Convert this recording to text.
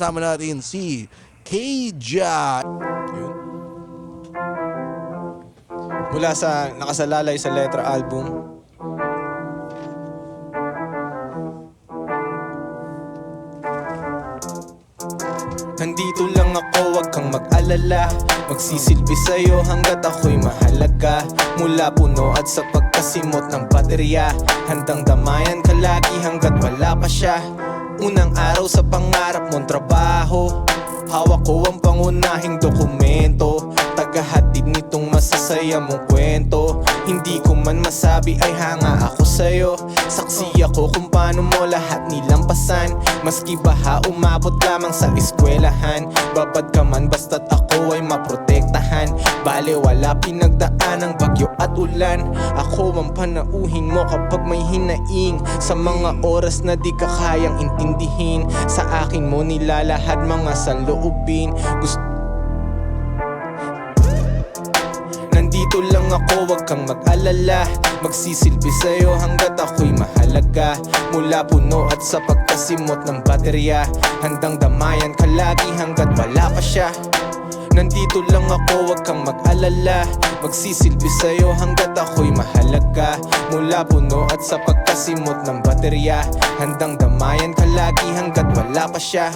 Kasama natin si Keija. Yun. Mula sa Nakasalalay sa Letra album. Nandito lang ako, wag kang mag-alala. Magsisilbi sa'yo hanggat ako'y mahalaga. Mula puno at sa pagkasimot ng baterya, handang damayan ka lagi hanggat wala pa siya. Unang araw sa pangarap mong trabaho, hawak ko ang pangunahing dokumento, tagahatid nitong masasaya mong kwento. Hindi ko man masabi ay hanga ako sa'yo. Saksi ako kung paano mo lahat nilampasan. Maski baha umabot lamang sa eskwelahan. Babad ka man basta't ako ay maprotektahan. Bale wala pinagdaan ng bagyo at ulan. Ako ang panauhin mo kapag may hinaing. Sa mga oras na di ka kayang intindihin, sa akin mo nilalahad mga saloobin. Nandito lang ako, wag kang mag-alala. Magsisilbi sa'yo hanggat ako'y mahalaga. Mula puno at sa pagkasimot ng baterya, handang damayan ka lagi hanggat wala pa siya. Nandito lang ako, wag kang mag-alala. Magsisilbi sa'yo hanggat ako'y mahalaga. Mula puno at sa pagkasimot ng baterya, handang damayan ka lagi hanggat wala pa siya.